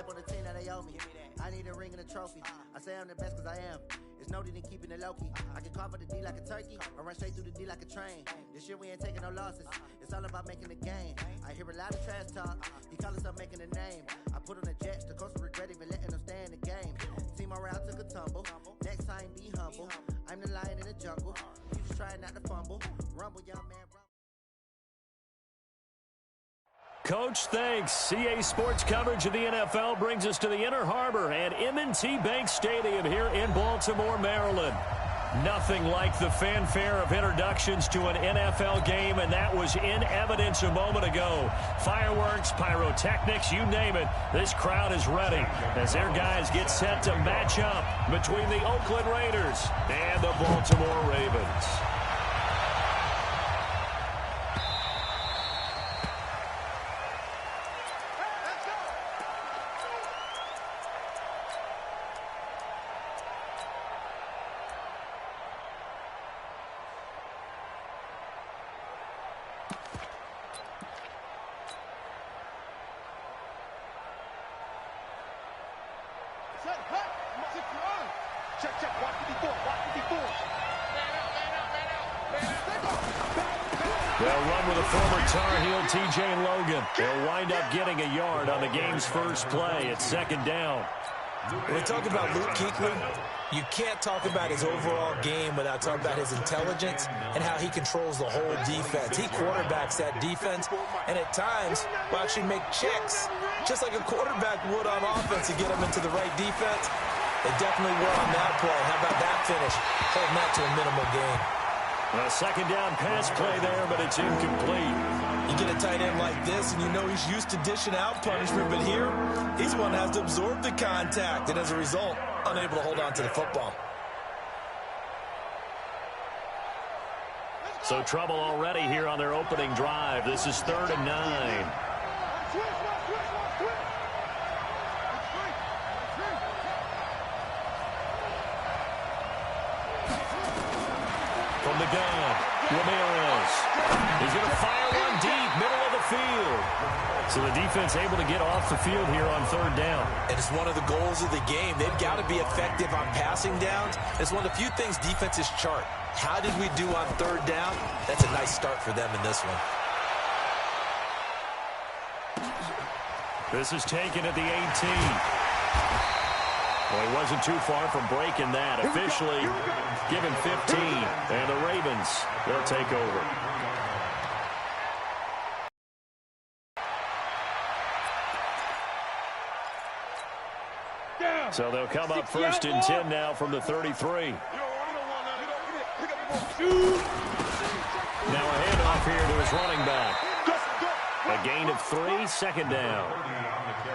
Step on the team that they owe me. I need a ring and a trophy. I say I'm the best because I am. It's no need in keeping it low-key. I can carve for the D like a turkey, or run straight through the D like a train. This year we ain't taking no losses. It's all about making the game. I hear a lot of trash talk. He call himself making a name. I put on the Jets. The coach regret even letting them stay in the game. Team morale took a tumble. Next time be humble. I'm the lion in the jungle. You just try not to fumble. Rumble, young man. Coach, thanks. CA Sports coverage of the NFL brings us to the Inner Harbor at M&T Bank Stadium here in Baltimore, Maryland. Nothing like the fanfare of introductions to an NFL game, and that was in evidence a moment ago. Fireworks, pyrotechnics, you name it. This crowd is ready as their guys get set to match up between the Oakland Raiders and the Baltimore Ravens. They'll run with a former Tar Heel, T.J. Logan. They'll wind up getting a yard on the game's first play. It's second down. When we talk about Luke Kuechly, you can't talk about his overall game without talking about his intelligence and how he controls the whole defense. He quarterbacks that defense, and at times will actually make checks, just like a quarterback would on offense to get them into the right defense. They definitely were on that play. How about that finish? Holding that to a minimal gain. A second down pass play there, but it's incomplete. You get a tight end like this, and you know he's used to dishing out punishment, but here, he's the one that has to absorb the contact, and as a result, unable to hold on to the football. So trouble already here on their opening drive. This is 3rd and 9. From the gun, Ramirez. He's going to fire one deep, middle of the field. So the defense able to get off the field here on 3rd down. And it's one of the goals of the game. They've got to be effective on passing downs. It's one of the few things defenses chart. How did we do on 3rd down? That's a nice start for them in this one. This is taken at the 18. Well, he wasn't too far from breaking that. Officially given 15. And the Ravens, they'll take over. So they'll come up 1st and 10 now from the 33. Now a handoff here to his running back. A gain of 3, second down.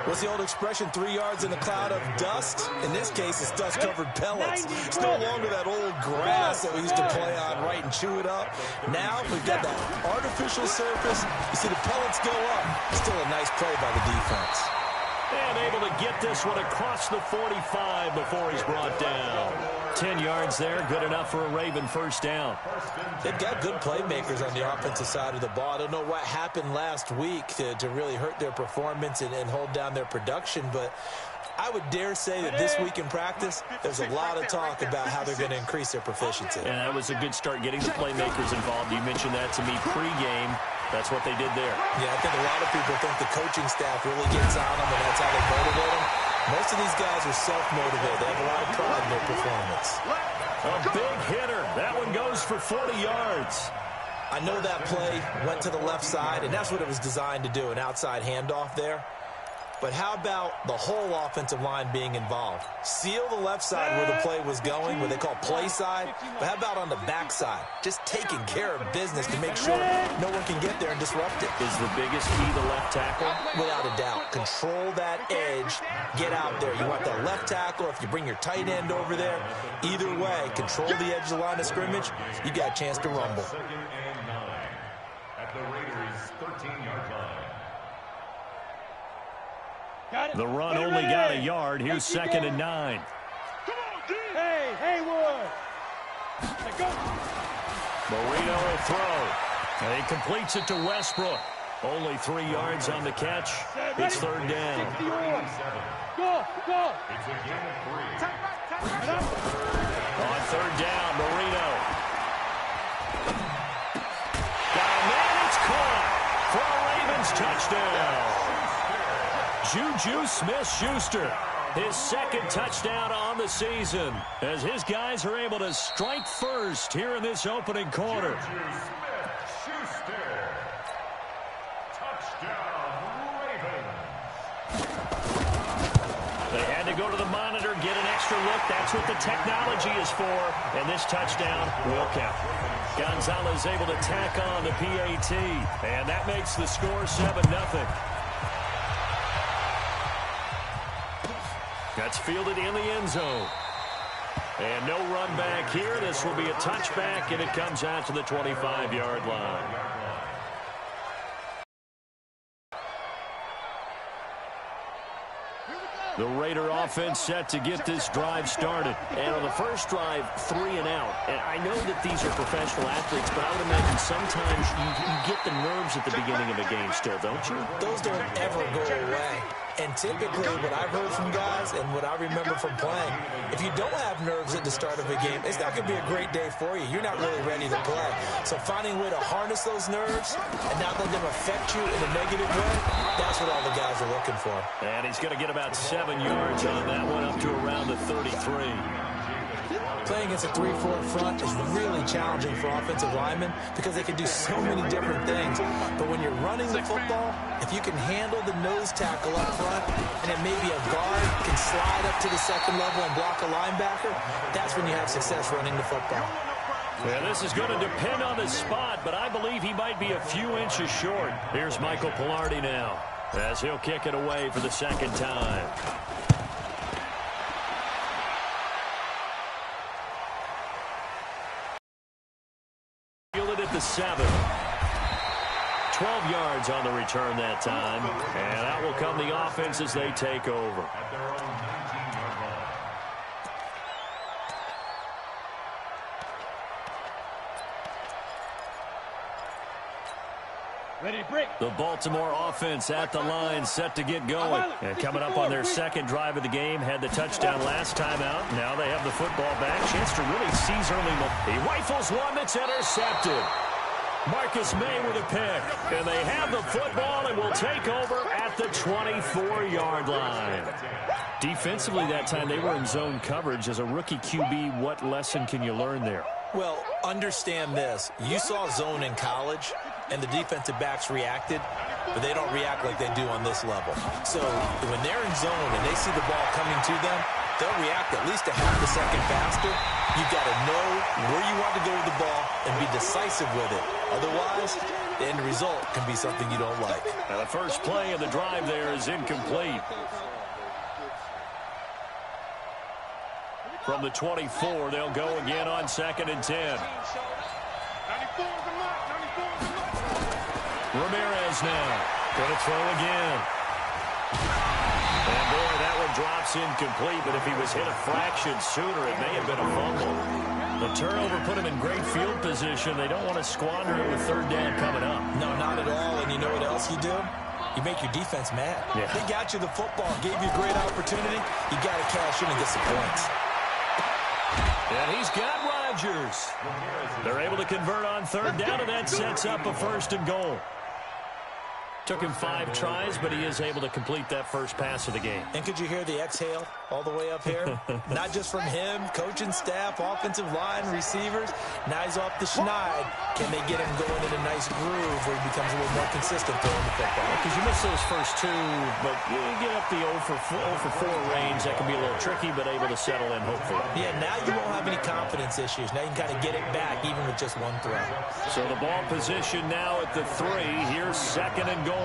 What's the old expression, 3 yards in a cloud of dust? In this case, it's dust-covered pellets. It's no longer that old grass that we used to play on, right, and chew it up. Now we've got that artificial surface. You see the pellets go up. Still a nice play by the defense. And able to get this one across the 45 before he's brought down. 10 yards there, good enough for a Raven first down. They've got good playmakers on the offensive side of the ball. I don't know what happened last week to really hurt their performance and hold down their production, but I would dare say that this week in practice, there's a lot of talk about how they're going to increase their proficiency. And that was a good start getting the playmakers involved. You mentioned that to me pregame. That's what they did there. Yeah, I think a lot of people think the coaching staff really gets on them, and that's how they motivate them. Most of these guys are self-motivated. They have a lot of pride in their performance. A big hitter. That one goes for 40 yards. I know that play went to the left side, and that's what it was designed to do, an outside handoff there. But how about the whole offensive line being involved? Seal the left side where the play was going, what they call play side. But how about on the back side? Just taking care of business to make sure no one can get there and disrupt it. Is the biggest key the left tackle? Without a doubt. Control that edge. Get out there. You want the left tackle. If you bring your tight end over there, either way, control the edge of the line of scrimmage. You got a chance to rumble. At the Raiders' 13-yard line. The run only got a yard. Here's 2nd and 9. Hey, Haywood. Marino will throw. And he completes it to Westbrook. Only 3 yards on the catch. It's third down. Go, go. It's a gain of 3. On third down, Marino. Got a man, it's caught for a Ravens touchdown. Juju Smith-Schuster, his second touchdown on the season, as his guys are able to strike first here in this opening quarter. Juju Smith-Schuster. Touchdown, Ravens. They had to go to the monitor, get an extra look. That's what the technology is for, and this touchdown will count. Gonzalez able to tack on the PAT, and that makes the score 7-0. That's fielded in the end zone. And no run back here. This will be a touchback, and it comes out to the 25-yard line. The Raider offense set to get this drive started. And on the first drive, 3 and out. And I know that these are professional athletes, but I would imagine sometimes you get the nerves at the beginning of a game still, don't you? Those don't ever go away. And typically what I've heard from guys and what I remember from playing, if you don't have nerves at the start of a game, it's not going to be a great day for you. You're not really ready to play. So finding a way to harness those nerves and not let them affect you in a negative way, that's what all the guys are looking for. And he's going to get about 7 yards on that one, up to around the 33. Playing against a 3-4 front is really challenging for offensive linemen because they can do so many different things. But when you're running the football, if you can handle the nose tackle up front, and then maybe a guard can slide up to the second level and block a linebacker, that's when you have success running the football. Yeah, this is going to depend on the spot, but I believe he might be a few inches short. Here's Michael Pilardi now, as he'll kick it away for the second time. Fielded at the 7. 12 yards on the return that time. And out will come the offense as they take over. At their own 19-yard line. Ready to break. The Baltimore offense at the line, set to get going. And coming up on their second drive of the game, had the touchdown last time out. Now they have the football back. Chance to really seize early. He rifles one that's intercepted. Marcus May with a pick. And they have the football and will take over at the 24-yard line. Defensively that time, they were in zone coverage. As a rookie QB, what lesson can you learn there? Well, understand this. You saw zone in college, and the defensive backs reacted, but they don't react like they do on this level. So when they're in zone and they see the ball coming to them, they'll react at least a half a second faster. You've got to know where you want to go with the ball and be decisive with it. Otherwise, the end result can be something you don't like. Now the first play of the drive there is incomplete. From the 24, they'll go again on 2nd and 10. Ramirez now. Going to throw again. And boy, that one drops incomplete, but if he was hit a fraction sooner, it may have been a fumble. The turnover put him in great field position. They don't want to squander it with third down coming up. No, not at all. And you know what else you do? You make your defense mad. Yeah. They got you the football, gave you a great opportunity. You got to cash in and get some points. And he's got Rodgers. They're able to convert on third down, and that sets up a 1st and goal. Took him 5 tries, but he is able to complete that first pass of the game. And could you hear the exhale all the way up here? Not just from him, coaching staff, offensive line, receivers. Now he's off the schneid. Can they get him going in a nice groove where he becomes a little more consistent throwing the football? Because you miss those first 2, but you get up the 0 for 4 range. That can be a little tricky, but able to settle in, hopefully. Yeah, now you won't have any confidence issues. Now you can kind of get it back, even with just one throw. So the ball position now at the 3. Here's 2nd and goal.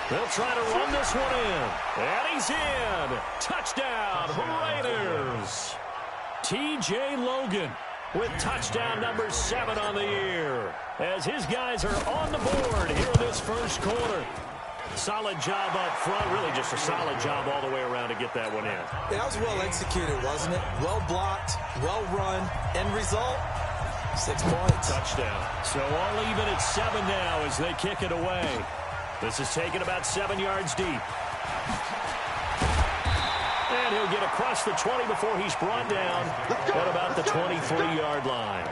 They'll try to run this one in. And he's in. Touchdown, Raiders. T.J. Logan with touchdown number 7 on the year, as his guys are on the board here in this first quarter. Solid job up front. Really just a solid job all the way around to get that one in. That was well executed, wasn't it? Well blocked, well run. End result, 6 points. Touchdown. So all even at 7 now as they kick it away. This is taken about 7 yards deep. And he'll get across the 20 before he's brought down at about the 23-yard line.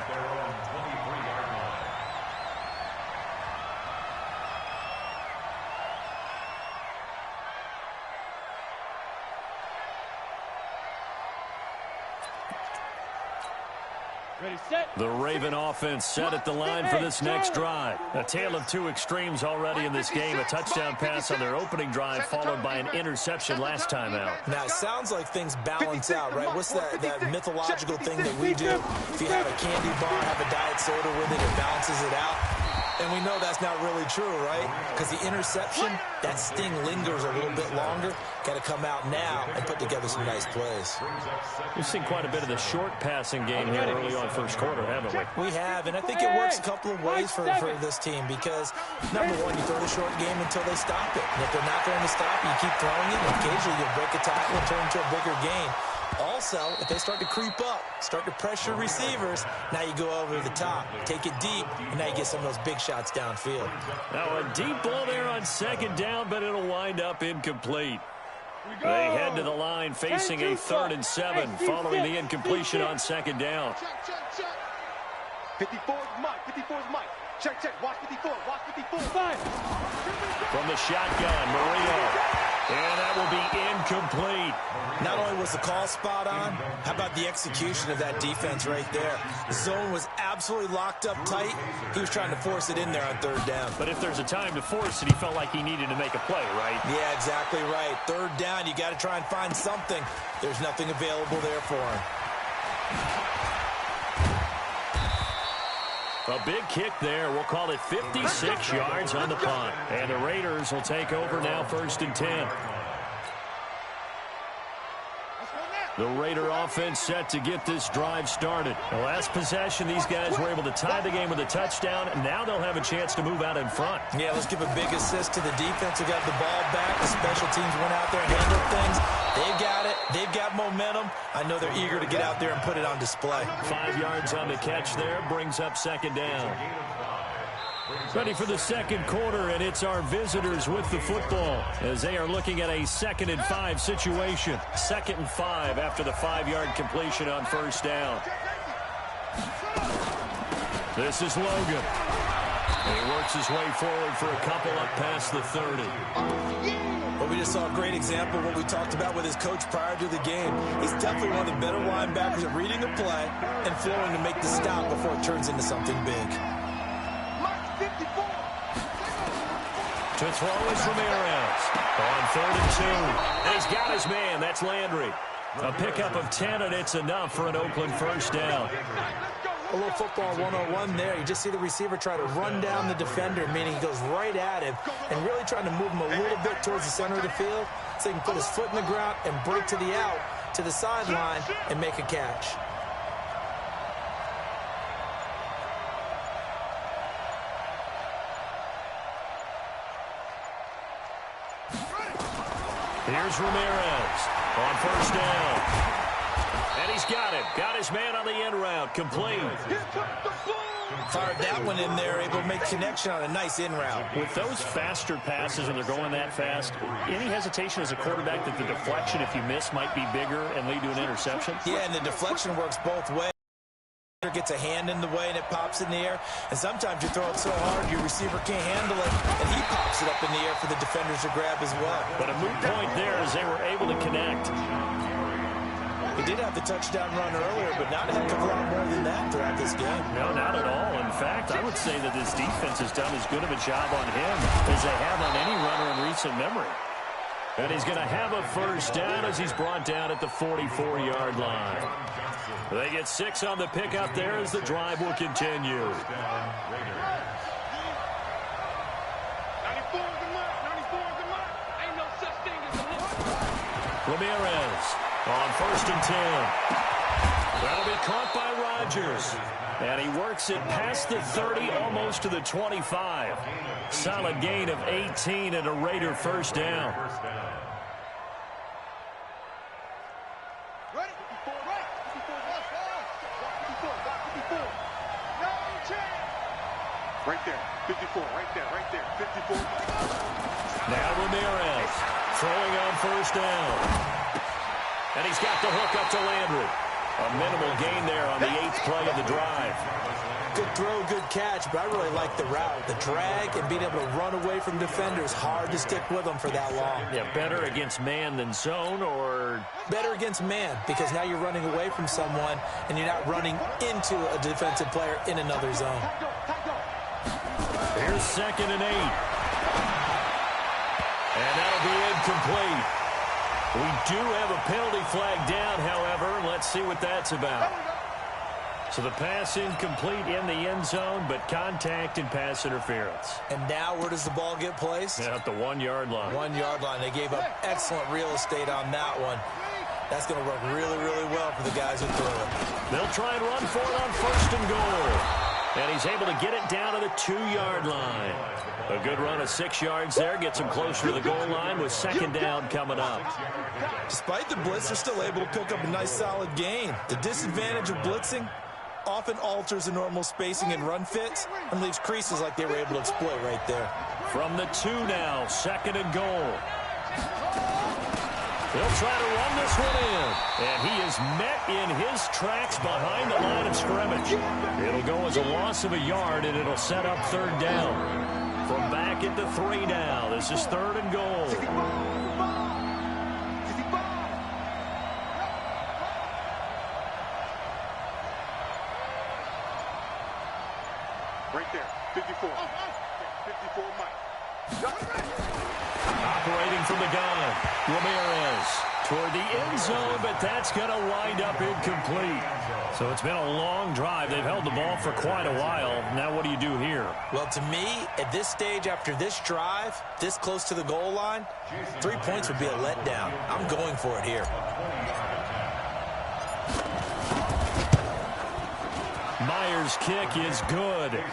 The Raven offense set at the line for this next drive. A tale of two extremes already in this game. A touchdown pass on their opening drive followed by an interception last time out. Now, it sounds like things balance out, right? What's that mythological thing that we do? If you have a candy bar, have a diet soda with it, it balances it out. And we know that's not really true, right? Because the interception, that sting lingers a little bit longer. Got to come out now and put together some nice plays. We've seen quite a bit of the short passing game here early on first quarter, haven't we? We have, and I think it works a couple of ways for this team because, number one, you throw the short game until they stop it. And if they're not going to stop it, you keep throwing it, and occasionally you'll break a tackle and turn into a bigger gain. Also, if they start to creep up, start to pressure receivers, now you go over the top, take it deep, and now you get some of those big shots downfield. Now a deep ball there on second down, but it'll wind up incomplete. They head to the line facing a 3rd and 7 following the incompletion on second down. 54 is Mike. 54 is Mike. Check, check. Watch 54. Watch 54. From the shotgun, Marino. And that will be incomplete. Not only was the call spot on, how about the execution of that defense right there? The zone was absolutely locked up tight. He was trying to force it in there on 3rd down. But if there's a time to force it, he felt like he needed to make a play, right? Yeah, exactly right. 3rd down, you got to try and find something. There's nothing available there for him. A big kick there. We'll call it 56 yards on the punt. And the Raiders will take over now 1st and 10. The Raider offense set to get this drive started. The last possession, these guys were able to tie the game with a touchdown. And now they'll have a chance to move out in front. Yeah, let's give a big assist to the defense who got the ball back. The special teams went out there and handled things. They've got it. They've got momentum. I know they're eager to get out there and put it on display. 5 yards on the catch there. Brings up second down. Ready for the second quarter, and it's our visitors with the football as they are looking at a 2nd and 5 situation. 2nd and 5 after the 5-yard completion on 1st down. This is Logan. And he works his way forward for a couple up past the 30. But we just saw a great example of what we talked about with his coach prior to the game. He's definitely one of the better linebackers at reading a play and flowing to make the stop before it turns into something big. To throw is Ramirez on 3rd and 2. And he's got his man. That's Landry. A pickup of 10, and it's enough for an Oakland 1st down. A little football 101 there. You just see the receiver try to run down the defender, meaning he goes right at him and really trying to move him a little bit towards the center of the field so he can put his foot in the ground and break to the out, to the sideline, and make a catch. Here's Ramirez on 1st down. And he's got it. Got his man on the end route. Complete. Fired that one in there, able to make connection on a nice in route. With those faster passes and they're going that fast, any hesitation as a quarterback that the deflection, if you miss, might be bigger and lead to an interception? Yeah, and the deflection works both ways. Gets a hand in the way and it pops in the air, and sometimes you throw it so hard your receiver can't handle it and he pops it up in the air for the defenders to grab as well. But a moot point there as they were able to connect. He did have the touchdown run earlier, but not a heck of a lot more than that throughout this game. No, not at all. In fact, I would say that this defense has done as good of a job on him as they have on any runner in recent memory. And he's going to have a 1st down as he's brought down at the 44-yard line. They get 6 on the pickup there as the drive will continue. 94 is the mark. 94 is the mark. Ain't no such thing as a look. Ramirez on 1st and 10. That'll be caught by Rodgers. And he works it past the 30, almost to the 25. Solid gain of 18 and a Raider first down. Right there, 54, right there, 54. Now Ramirez throwing on first down. And he's got the hook up to Landry. A minimal gain there on the 8th play of the drive. Good throw, good catch, but I really like the route. The drag and being able to run away from defenders, hard to stick with them for that long. Yeah, better against man than zone, or better against man, because now you're running away from someone and you're not running into a defensive player in another zone. Here's 2nd and 8. And that'll be incomplete. We do have a penalty flag down, however. Let's see what that's about. So the pass incomplete in the end zone, but contact and pass interference. And now where does the ball get placed? At the 1-yard line. 1-yard line. They gave up excellent real estate on that one. That's going to work really, really well for the guys who threw it. They'll try and run for it on 1st and goal. And he's able to get it down to the 2-yard line. A good run of 6 yards there. Gets him closer to the goal line with 2nd down coming up. Despite the blitz, they're still able to pick up a nice solid gain. The disadvantage of blitzing often alters the normal spacing and run fits and leaves creases like they were able to exploit right there. From the 2 now, 2nd and goal. He'll try to run this one in. And he is met in his tracks behind the line of scrimmage. It'll go as a loss of a yard, and it'll set up 3rd down. From back at the 3 now, this is 3rd and goal. Right there, 54. 54, Mike. Operating from the gun, Ramirez toward the end zone, but that's going to wind up incomplete. So it's been a long drive. They've held the ball for quite a while. Now what do you do here? Well, to me, at this stage after this drive, this close to the goal line, 3 points would be a letdown. I'm going for it here. Myers' kick is good.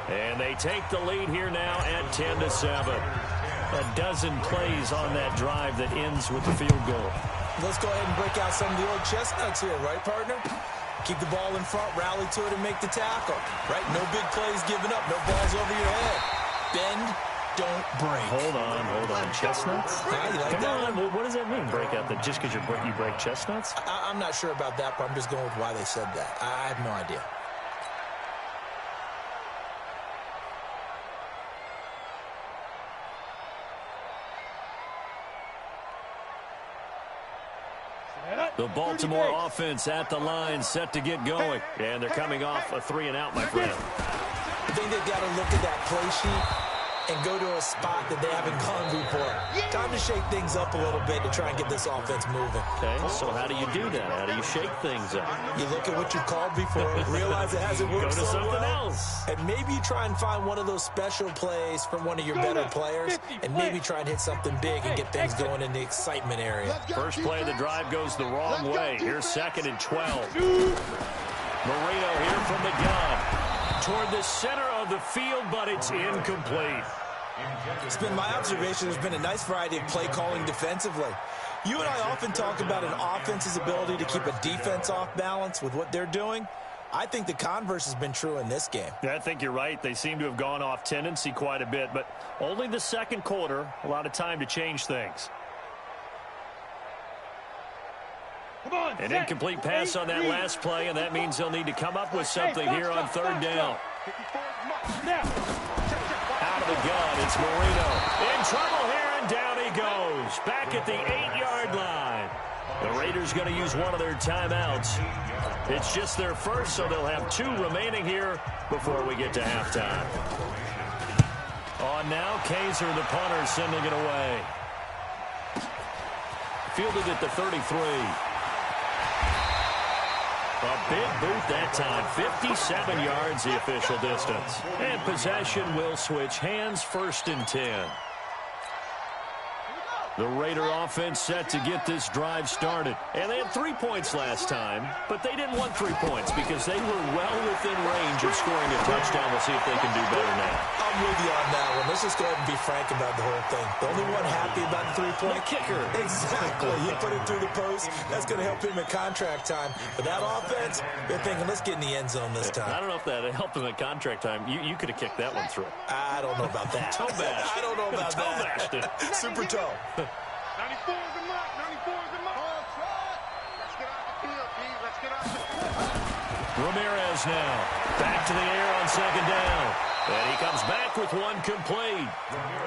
And they take the lead here now at 10-7. A dozen plays on that drive that ends with the field goal. Let's go ahead and break out some of the old chestnuts here, right, partner? Keep the ball in front, rally to it, and make the tackle. Right? No big plays given up, no balls over your head. Bend, don't break. Hold on. Chestnuts? You like Come that on, what does that mean, break out? That just because you break chestnuts? I'm not sure about that, but I'm just going with why they said that. I have no idea. The Baltimore offense at the line, set to get going. And they're coming off a 3-and-out, my friend. I think they've got to look at that play sheet and go to a spot that they haven't gone before. Time to shake things up a little bit to try and get this offense moving. Okay, so how do you do that? How do you shake things up? You look at what you've called before, realize it hasn't worked Go to so something well, else. and maybe you try and find one of those special plays from one of your better players, and maybe try and hit something big and get things going in the excitement area. First play of the drive goes the wrong way. Here's 2nd and 12. Marino here from the gun. Toward the center of the field, but it's incomplete. It's been my observation there's been a nice variety of play calling defensively. You and I often talk about an offense's ability to keep a defense off balance with what they're doing. I think the converse has been true in this game. Yeah, I think you're right. They seem to have gone off tendency quite a bit, but only the 2nd quarter, a lot of time to change things. An incomplete pass on that last play, and that means they'll need to come up with something here on 3rd down. Out of the gun, it's Marino. In trouble here, and down he goes. Back at the 8-yard line. The Raiders going to use one of their timeouts. It's just their first, so they'll have 2 remaining here before we get to halftime. On now, Kaiser, the punter, sending it away. Fielded at the 33. A big boot that time, 57 yards the official distance. And possession will switch hands, 1st and 10. The Raider offense set to get this drive started. And they had 3 points last time, but they didn't want 3 points because they were well within range of scoring a touchdown. We'll see if they can do better now. I'm with you on that one. Let's just go ahead and be frank about the whole thing. The only one happy about the 3-point kicker. Exactly. He put it through the post. That's going to help him in contract time. But that offense, they're thinking, let's get in the end zone this time. I don't know if that helped him at contract time. You could have kicked that one through. I don't know about that. Toe bash. I don't know about toe that. Bashed it. Super toe. 94 is the mark. 94 is the mark. Let's get off the field, B. Let's get off the field. Ramirez now. Back to the air on second down. And he comes back with one complete.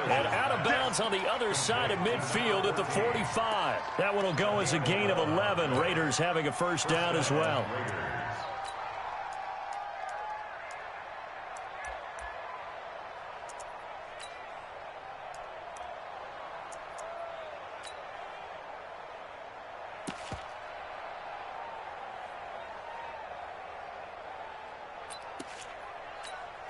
And out of bounds on the other side of midfield at the 45. That one will go as a gain of 11. Raiders having a first down as well.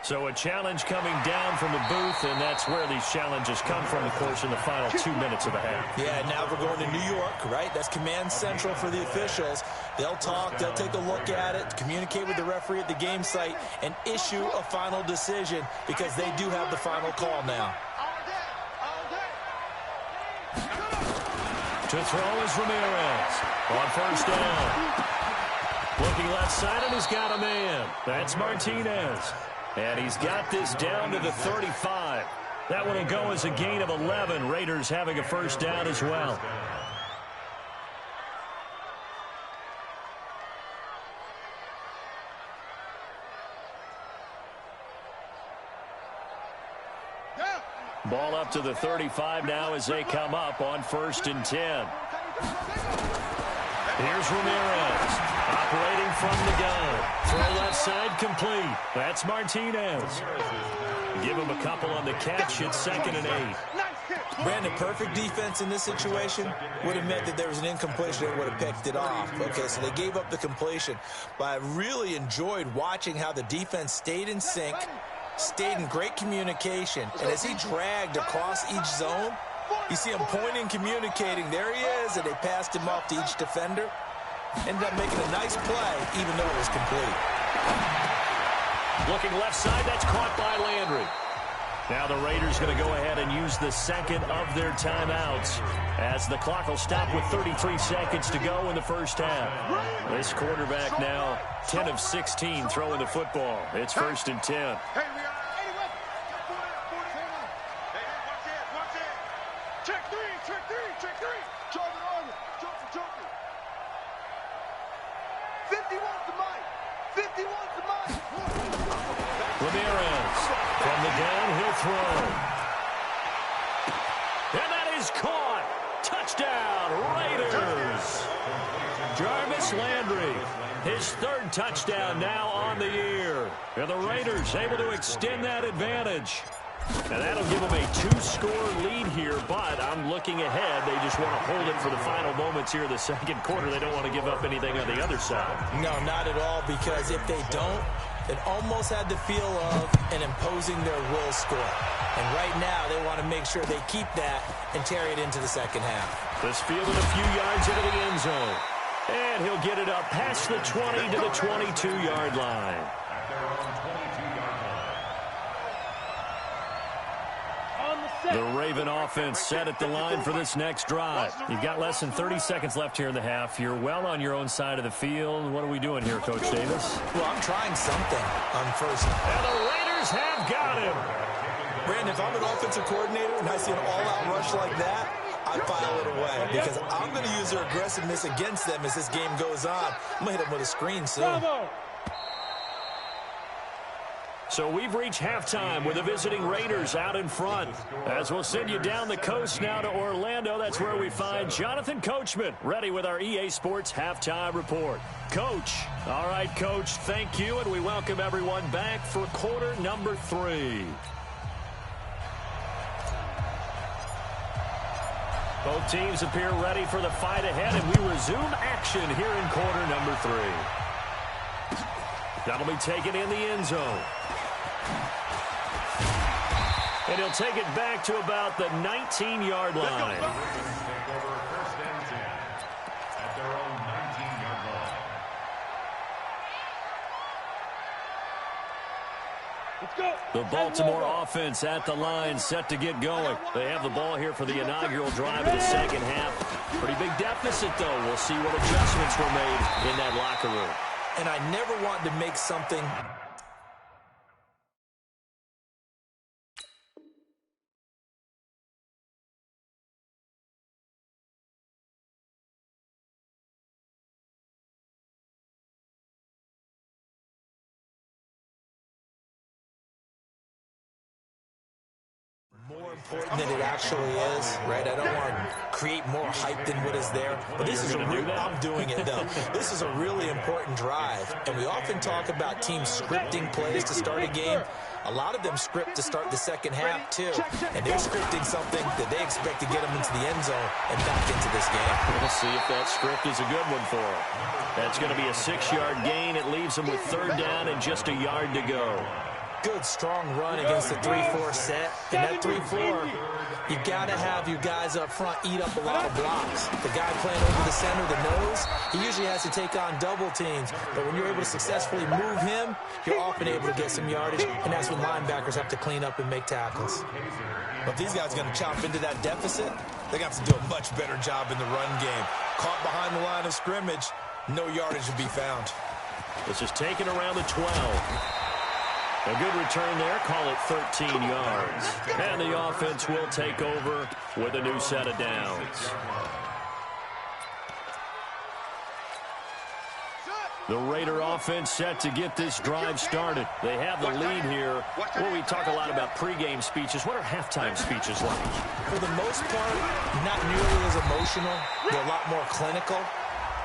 So a challenge coming down from the booth, and that's where these challenges come from, of course, in the final 2 minutes of the half. Yeah, now we're going to New York, right? That's command central for the officials. They'll talk, they'll take a look at it, communicate with the referee at the game site, and issue a final decision because they do have the final call now. To throw is Ramirez on first down. Looking left side, and he's got a man. That's Martinez. And he's got this down to the 35. That one will go as a gain of 11. Raiders having a first down as well. Ball up to the 35 now as they come up on 1st and 10. Here's Ramirez, operating from the gun. Throw left side complete. That's Martinez. Give him a couple on the catch. It's 2nd and 8. Brandon, perfect defense in this situation would have meant that there was an incompletion and would have picked it off. Okay, so they gave up the completion. But I really enjoyed watching how the defense stayed in sync, stayed in great communication. And as he dragged across each zone, you see him pointing, communicating. There he is, and they passed him off to each defender. Ended up making a nice play, even though it was complete. Looking left side, that's caught by Landry. Now the Raiders going to go ahead and use the second of their timeouts as the clock will stop with 33 seconds to go in the first half. This quarterback now 10 of 16 throwing the football. It's 1st and 10. Ramirez from the downhill throw. And that is caught. Touchdown, Raiders. Jarvis Landry, his 3rd touchdown now on the year. And the Raiders able to extend that advantage. And that'll give them a 2-score lead here, but I'm looking ahead. They just want to hold it for the final moments here in the second quarter. They don't want to give up anything on the other side. No, not at all, because if they don't, it almost had the feel of an imposing their will score. And right now, they want to make sure they keep that and carry it into the second half. This fielded a few yards into the end zone. And he'll get it up past the 20 to the 22-yard line. The Raven offense set at the line for this next drive. You've got less than 30 seconds left here in the half. You're well on your own side of the field. What are we doing here, Coach Davis? Well, I'm trying something on first. And the Raiders have got him. Brandon, if I'm an offensive coordinator and I see an all-out rush like that, I file it away because I'm going to use their aggressiveness against them as this game goes on. I'm going to hit them with a screen soon. So we've reached halftime with the visiting Raiders out in front. As we'll send you down the coast now to Orlando, that's where we find Jonathan Coachman, ready with our EA Sports Halftime Report. Coach. All right, Coach, thank you, and we welcome everyone back for quarter number 3. Both teams appear ready for the fight ahead, and we resume action here in quarter number 3. That'll be taken in the end zone. And he'll take it back to about the 19-yard line. Take over first and 10 at their own 19-yard line. Let's go. The Baltimore offense at the line, set to get going. They have the ball here for the inaugural drive of the second half. Pretty big deficit, though. We'll see what adjustments were made in that locker room. And I never want to make something... more important than it actually is, right? I don't want to create more hype than what is there. But this is I'm doing it, though. This is a really important drive. And we often talk about teams scripting plays to start a game. A lot of them script to start the second half, too. And they're scripting something that they expect to get them into the end zone and back into this game. We'll see if that script is a good one for them. That's going to be a 6-yard gain. It leaves them with third down and just a yard to go. Good, strong run against the 3-4 set. And that 3-4, you got to have your guys up front eat up a lot of blocks. The guy playing over the center, the nose, he usually has to take on double teams. But when you're able to successfully move him, you're often able to get some yardage, and that's when linebackers have to clean up and make tackles. But if these guys are going to chop into that deficit, they're going to have to do a much better job in the run game. Caught behind the line of scrimmage, no yardage will be found. This is taken around the 12. A good return there, call it 13 yards. And the offense will take over with a new set of downs. The Raider offense set to get this drive started. They have the lead here. Well, we talk a lot about pregame speeches. What are halftime speeches like? For the most part, not nearly as emotional. They're a lot more clinical.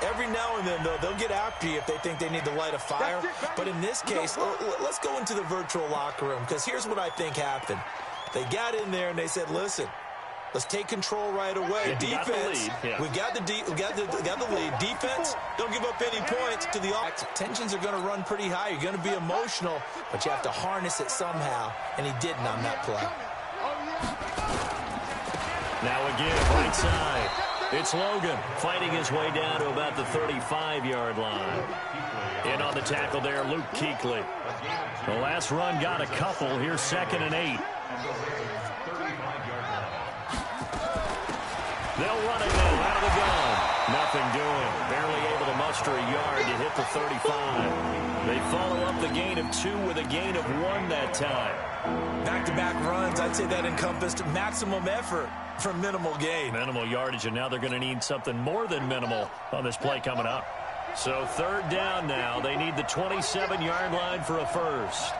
Every now and then, though, they'll get after you if they think they need to light a fire. But in this case, let's go into the virtual locker room, because here's what I think happened. They got in there and they said, listen, let's take control right away. Defense, we got the lead. Defense, don't give up any points to the offense. Tensions are going to run pretty high. You're going to be emotional, but you have to harness it somehow, and he didn't on that play. Now again, right side. It's Logan fighting his way down to about the 35-yard line. In on the tackle there, Luke Kuechly. The last run got a couple. Here's 2nd and 8. They'll run it now out of the gun. Nothing doing. Barely able to muster a yard to hit the 35. They follow up the gain of 2 with a gain of 1 that time. Back-to-back runs, I'd say that encompassed maximum effort for minimal gain. Minimal yardage, and now they're going to need something more than minimal on this play coming up. So 3rd down now. They need the 27-yard line for a first.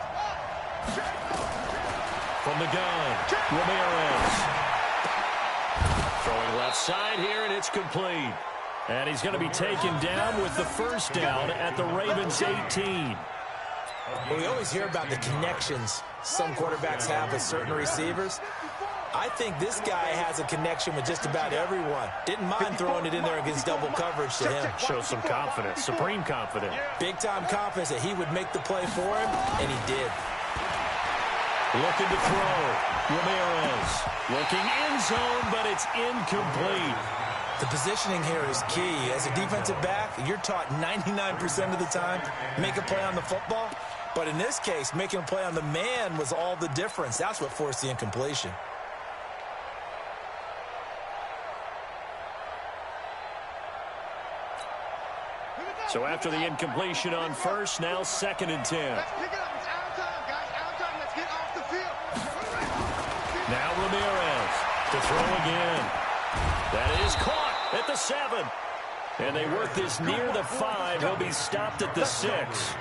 From the gun, Ramirez. Throwing left side here, and it's complete. And he's going to be taken down with the first down at the Ravens 18. Well, we always hear about the connections some quarterbacks have with certain receivers. I think this guy has a connection with just about everyone. Didn't mind throwing it in there against double coverage to him. Shows some confidence, supreme confidence. Big-time confidence that he would make the play for him, and he did. Looking to throw. Ramirez looking end zone, but it's incomplete. The positioning here is key. As a defensive back, you're taught 99% of the time, make a play on the football. But in this case, making a play on the man was all the difference. That's what forced the incompletion. So after the incompletion on first, now 2nd and 10. Let's pick it up. It's our time, guys. Our time. Let's get off the field. Now Ramirez to throw again. That is caught at the 7. And they work this near the 5. He'll be stopped at the 6.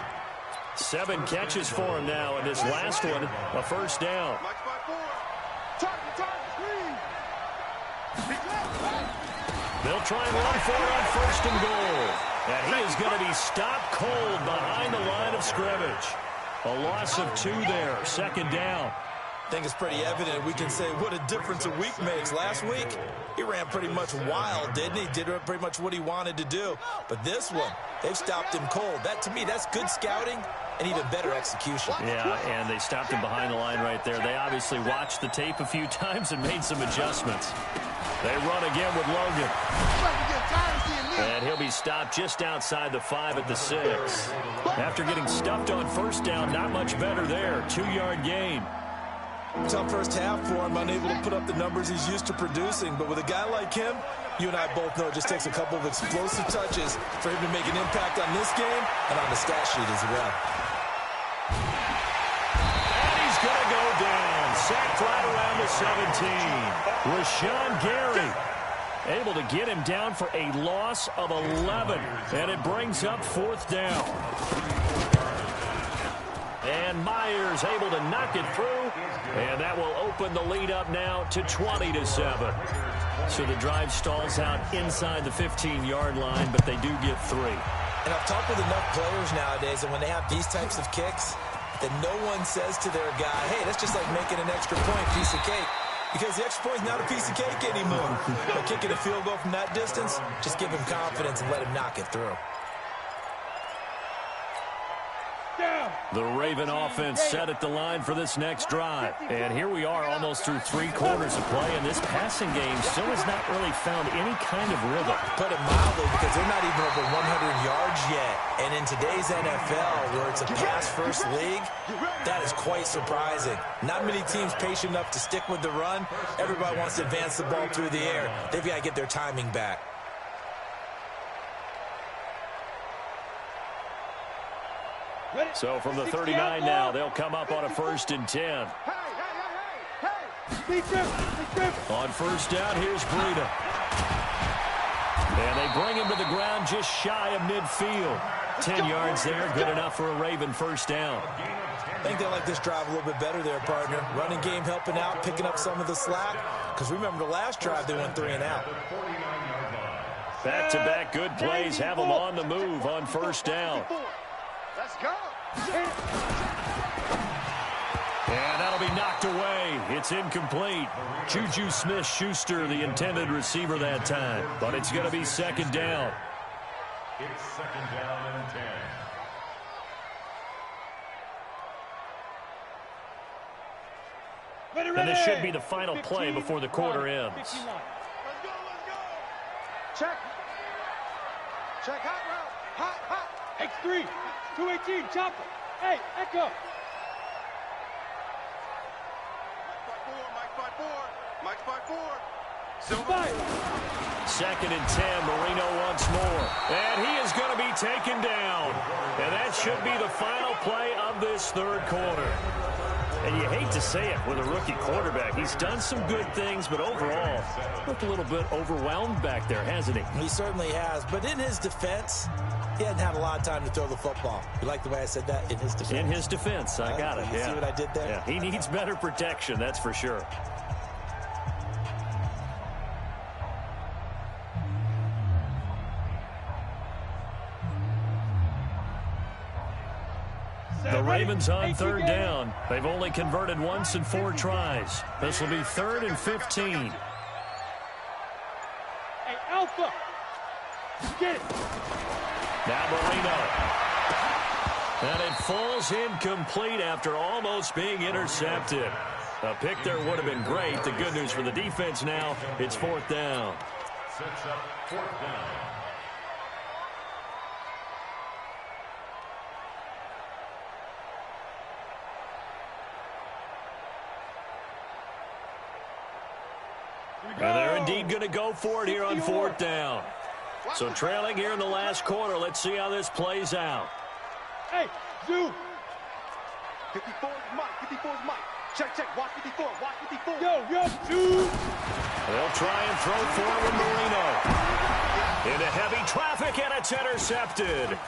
7 catches for him now, and this last one, a first down. They'll try and run for it on 1st and goal. And he is going to be stopped cold behind the line of scrimmage. A loss of 2 there, 2nd down. I think it's pretty evident. We can say what a difference a week makes. Last week, he ran pretty much wild, didn't he? Did pretty much what he wanted to do. But this one, they've stopped him cold. That, to me, that's good scouting and even better execution. Yeah, and they stopped him behind the line right there. They obviously watched the tape a few times and made some adjustments. They run again with Logan. And he'll be stopped just outside the 5 at the 6. After getting stuffed on first down, not much better there. 2-yard gain. Tough first half for him, unable to put up the numbers he's used to producing. But with a guy like him, you and I both know it just takes a couple of explosive touches for him to make an impact on this game and on the stat sheet as well. And he's going to go down. Sacked right around the 17. Rashawn Gary able to get him down for a loss of 11. And it brings up 4th down. And Myers able to knock it through. And that will open the lead up now to 20-7. So the drive stalls out inside the 15-yard line, but they do get 3. And I've talked with enough players nowadays, and when they have these types of kicks, that no one says to their guy, hey, that's just like making an extra point, piece of cake. Because the extra point is not a piece of cake anymore. By kicking a field goal from that distance, just give him confidence and let him knock it through. The Raven offense set at the line for this next drive. And here we are almost through 3 quarters of play, and this passing game still has not really found any kind of rhythm. Put it mildly, because they're not even over 100 yards yet. And in today's NFL, where it's a pass-first league, that is quite surprising. Not many teams patient enough to stick with the run. Everybody wants to advance the ball through the air. They've got to get their timing back. So from the 39 now, they'll come up on a 1st and 10. On first down, here's Breida. And they bring him to the ground just shy of midfield. 10 yards there, good enough for a Raven first down. I think they like this drive a little bit better there, partner. Running game helping out, picking up some of the slack. Because remember the last drive, they went 3 and out. Back-to-back good plays have them on the move on first down. Let's go. And that'll be knocked away. It's incomplete. Juju Smith-Schuster, the intended receiver that time. But it's going to be 2nd down. It's 2nd down and 10. And this should be the final play before the quarter ends. Let's go, let's go. Check. Check, hot route. Hot. X3, 218, chopper. Hey, Echo. Mike's by four. Silver. 2nd and 10, Marino once more. And he is going to be taken down. And that should be the final play of this 3rd quarter. And you hate to say it with a rookie quarterback. He's done some good things, but overall, looked a little bit overwhelmed back there, hasn't he? He certainly has. But in his defense, he hadn't had a lot of time to throw the football. You like the way I said that? In his defense. In his defense, I got it. You see what I did there? Yeah, he needs better protection, that's for sure. The Ravens on 3rd down. They've only converted once in 4 tries. This will be 3rd and 15. Hey, Alpha. Get it. Now Marino. And it falls incomplete after almost being intercepted. A pick there would have been great. The good news for the defense now, it's 4th down. Sets up 4th down. And they're indeed going to go for it here on 4th down. So trailing here in the last quarter. Let's see how this plays out. Hey, Zoo. 54 is Mike. Check. Watch 54. Yo, Zoo. They'll try and throw forward Marino. Into heavy traffic, and it's intercepted.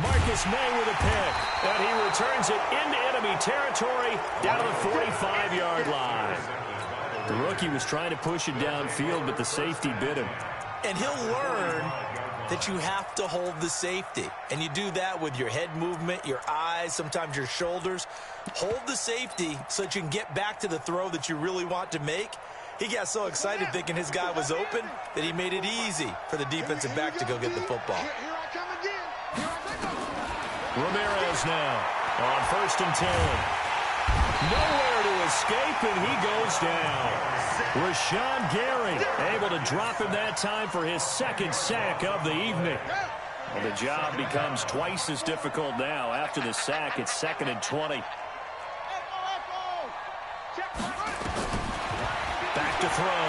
Marcus May with a pick. And he returns it into enemy territory down the 45-yard line. The rookie was trying to push it downfield, but the safety bit him. And he'll learn that you have to hold the safety. And you do that with your head movement, your eyes, sometimes your shoulders. Hold the safety so that you can get back to the throw that you really want to make. He got so excited thinking his guy was open that he made it easy for the defensive back to go get the football. Here I come again. Here I go. Ramirez now on 1st and 10. Nowhere to escape, and he goes down. Rashawn Gary able to drop him that time for his 2nd sack of the evening. Well, the job becomes twice as difficult now. After the sack, it's 2nd and 20. Back to throw.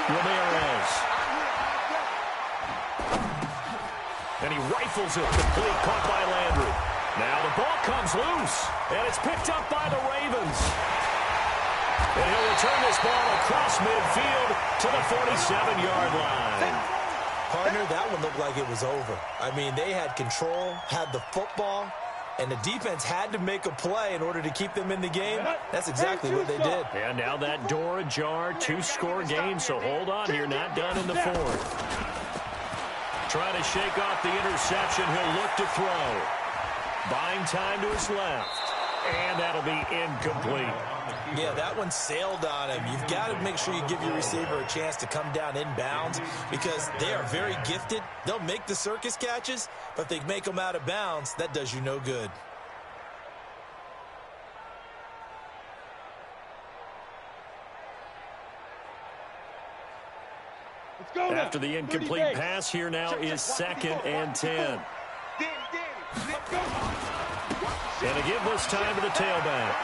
Ramirez. And he rifles it complete, caught by Landry. Now the ball comes loose, and it's picked up by the Ravens. And he'll return this ball across midfield to the 47-yard line. Partner, that one looked like it was over. I mean, they had control, had the football, and the defense had to make a play in order to keep them in the game. That's exactly what they did. And now that door ajar, 2-score game, so hold on here, not done in the 4th. Trying to shake off the interception, he'll look to throw. Buying time to his left, and that'll be incomplete. Yeah, that one sailed on him. You've got to make sure you give your receiver a chance to come down inbounds because they are very gifted. They'll make the circus catches, but if they make them out of bounds, that does you no good. Let's go now. After the incomplete pass, here now is 2nd and 10. Let's go. And to give this time to the tailback.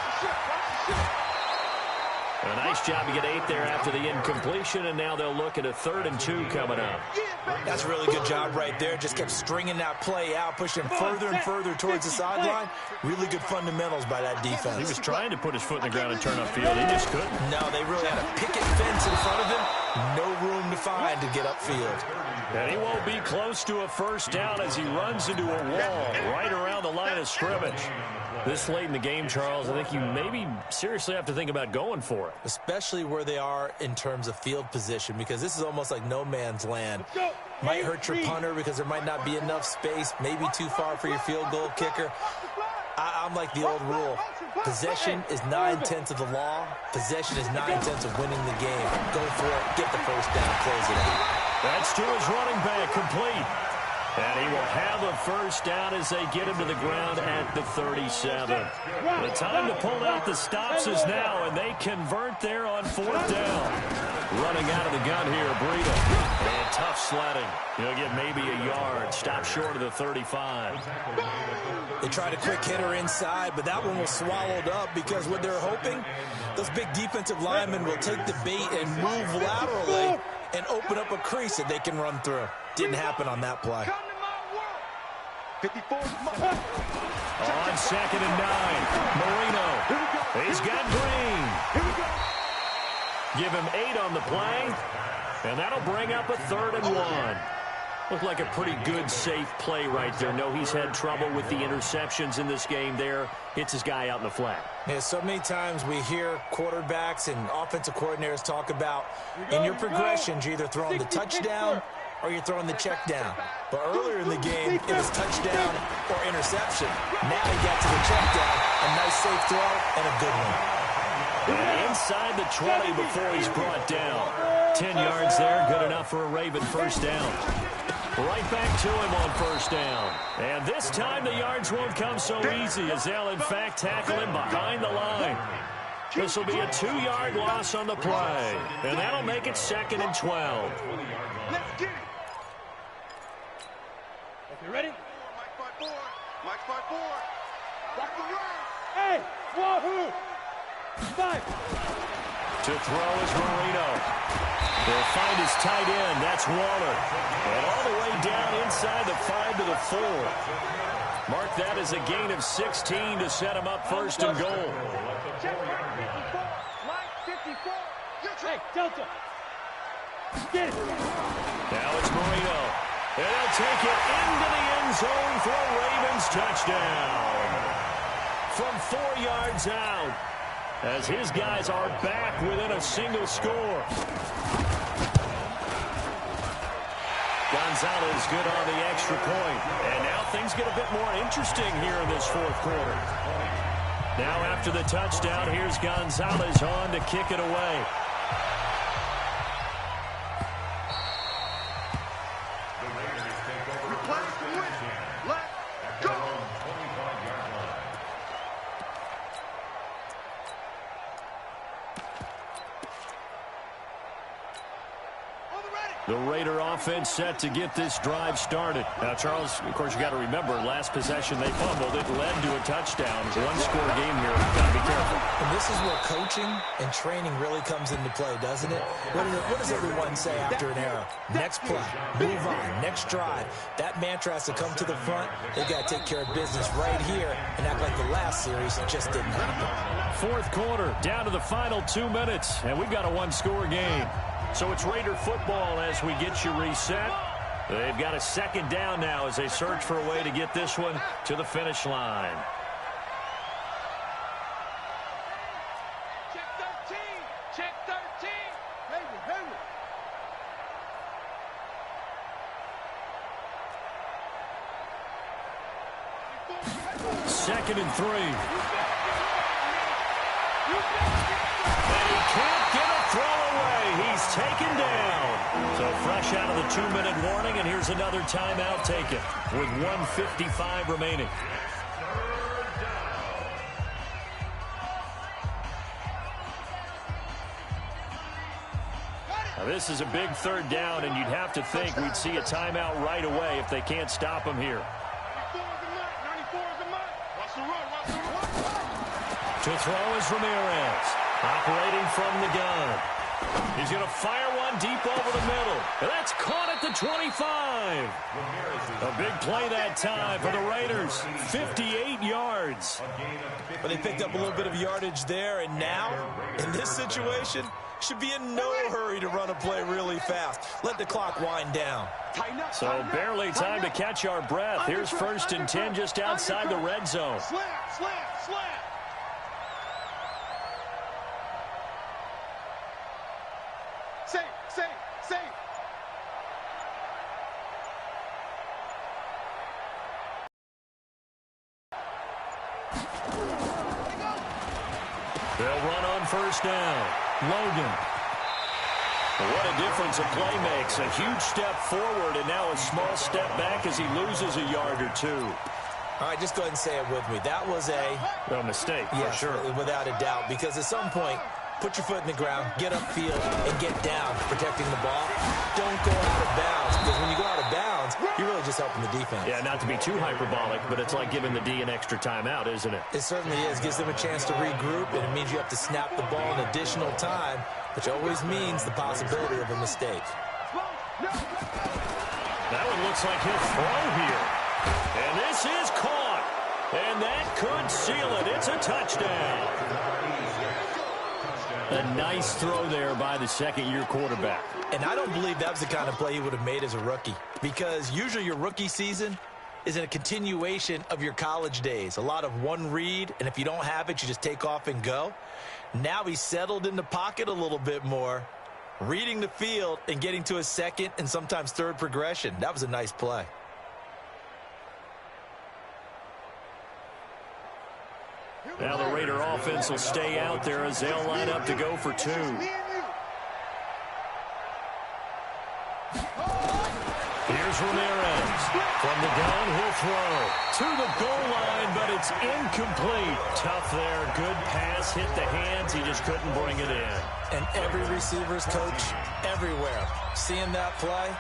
A nice job to get 8 there after the incompletion, and now they'll look at a 3rd and 2 coming up. That's a really good job right there. Just kept stringing that play out, pushing further and further towards the sideline. Really good fundamentals by that defense. He was trying to put his foot in the ground and turn upfield. He just couldn't. No, they really had a picket fence in front of him. No room to find to get upfield. And he won't be close to a 1st down as he runs into a wall right around the line of scrimmage. This late in the game, Charles, I think you maybe seriously have to think about going for it. Especially where they are in terms of field position, because this is almost like no man's land. Might hurt your punter because there might not be enough space, maybe too far for your field goal kicker. I'm like the old rule. Possession is 9/10 of the law. Possession is 9/10 of winning the game. Go for it, get the 1st down, close it out. That's to his running back, complete. And he will have a 1st down as they get him to the ground at the 37. The time to pull out the stops is now, and they convert there on 4th down. Running out of the gun here, Breida. And tough sledding. He'll get maybe a yard. Stop short of the 35. They tried a quick hitter inside, but that one was swallowed up because what they're hoping, those big defensive linemen will take the bait and move laterally and open up a crease that they can run through. Didn't happen on that play. Come to my world. 54. On 2nd and 9, Marino. He's got Green. Give him 8 on the play, and that'll bring up a 3rd and 1. Looked like a pretty good, safe play right there. No, he's had trouble with the interceptions in this game there. Hits his guy out in the flat. Yeah, so many times we hear quarterbacks and offensive coordinators talk about in your progressions, you're either throwing the touchdown or you're throwing the check down. But earlier in the game, it was touchdown or interception. Now he got to the check down, a nice safe throw, and a good one. And inside the 20 before he's brought down. 10 yards there, good enough for a Raven 1st down. Right back to him on 1st down. And this time the yards won't come so easy as they'll, in fact, tackle him behind the line. This will be a 2-yard loss on the play. And that'll make it 2nd and 12. Let's get it. Okay, ready? Mike 5-4. Mike 5-4. Rock the run. Hey, wahoo! 5. To throw is Marino. They'll find his tight end. That's Waller. And all the way down inside the 5 to the 4. Mark that as a gain of 16 to set him up 1st and goal. Check Mike 54. Mike 54. Hey, Delta. Get it. Now it's Marino. And he'll take it into the end zone for a Ravens touchdown. From 4 yards out, as his guys are back within a single score. Gonzalez good on the extra point. And now things get a bit more interesting here in this fourth quarter. Now after the touchdown, here's Gonzalez on to kick it away. The Raider offense set to get this drive started. Now, Charles, of course, you got to remember, last possession they fumbled. It led to a touchdown. One-score game here. Got to be careful. And this is where coaching and training really comes into play, doesn't it? What does everyone say after an error? Next play, move on, next drive. That mantra has to come to the front. They've got to take care of business right here and act like the last series just didn't happen. Fourth quarter, down to the final 2 minutes, and we've got a one-score game. So it's Raider football as we get you reset. They've got a second down now as they search for a way to get this one to the finish line. Check 13. Check 13. Second and 3. And he can't get a throw away. He's taken down. So fresh out of the 2-minute warning, and here's another timeout taken with 1:55 remaining. Now this is a big third down, and you'd have to think we'd see a timeout right away if they can't stop him here. 94 is the mark. Watch the run. Watch the run. To throw is Ramirez, operating from the gun. He's going to fire one deep over the middle. And that's caught at the 25. A big play that time for the Raiders. 58 yards. But they picked up a little bit of yardage there, and now, in this situation, should be in no hurry to run a play really fast. Let the clock wind down. So barely time to catch our breath. Here's 1st and 10 just outside the red zone. Slam. Safe. They'll run on 1st down. Logan. What a difference a play makes. A huge step forward and now a small step back as he loses a yard or two. All right, just go ahead and say it with me. That was a mistake, for sure. Without a doubt, because at some point, put your foot in the ground, get upfield, and get down protecting the ball. Don't go out of bounds, because when you go out of bounds, you're really just helping the defense. Yeah, not to be too hyperbolic, but it's like giving the D an extra timeout, isn't it? It certainly is. Gives them a chance to regroup, and it means you have to snap the ball an additional time, which always means the possibility of a mistake. That one looks like he'll throw here. And this is caught. And that could seal it. It's a touchdown. A nice throw there by the second-year quarterback. And I don't believe that was the kind of play he would have made as a rookie, because usually your rookie season is a continuation of your college days. A lot of one read, and if you don't have it, you just take off and go. Now he's settled in the pocket a little bit more, reading the field and getting to his second and sometimes third progression. That was a nice play. Now the Raider offense will stay out there as they'll line up to go for 2. Here's Ramirez. From the gun, he'll throw to the goal line, but it's incomplete. Tough there. Good pass. Hit the hands. He just couldn't bring it in. And every receiver's coach everywhere. Seeing that play,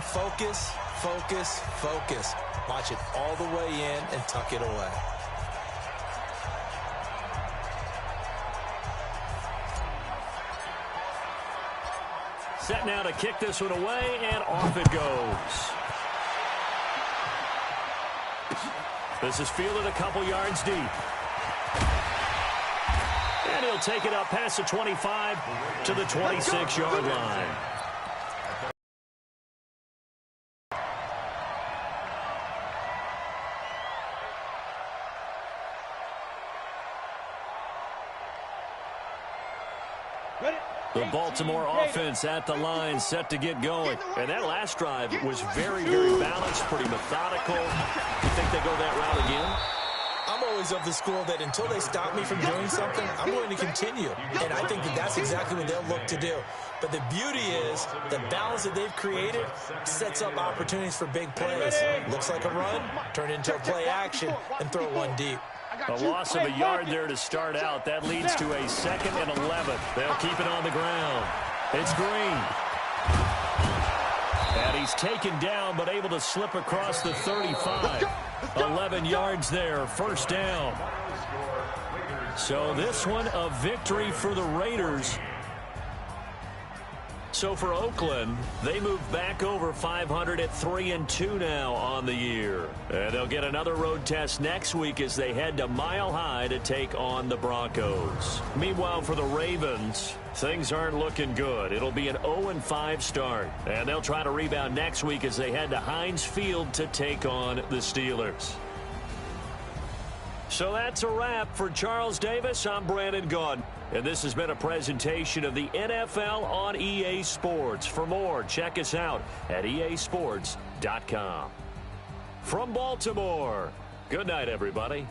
focus, focus, focus. Watch it all the way in and tuck it away. Set now to kick this one away, and off it goes. This is fielded a couple yards deep. And he'll take it up past the 25 to the 26-yard line. Ready? The Baltimore offense at the line, set to get going. And that last drive was very, very balanced, pretty methodical. You think they go that route again? I'm always of the school that until they stop me from doing something, I'm going to continue. And I think that that's exactly what they'll look to do. But the beauty is the balance that they've created sets up opportunities for big plays. Looks like a run, turn into a play action, and throw one deep. A loss of a yard there to start out. That leads to a 2nd and 11. They'll keep it on the ground. It's Green. And he's taken down, but able to slip across the 35. 11 yards there, first down. So this one, a victory for the Raiders. So for Oakland, they move back over 500 at 3-2 now on the year. And they'll get another road test next week as they head to Mile High to take on the Broncos. Meanwhile, for the Ravens, things aren't looking good. It'll be an 0-5 start. And they'll try to rebound next week as they head to Heinz Field to take on the Steelers. So that's a wrap. For Charles Davis, I'm Brandon Gaudin. And this has been a presentation of the NFL on EA Sports. For more, check us out at easports.com. From Baltimore, good night, everybody.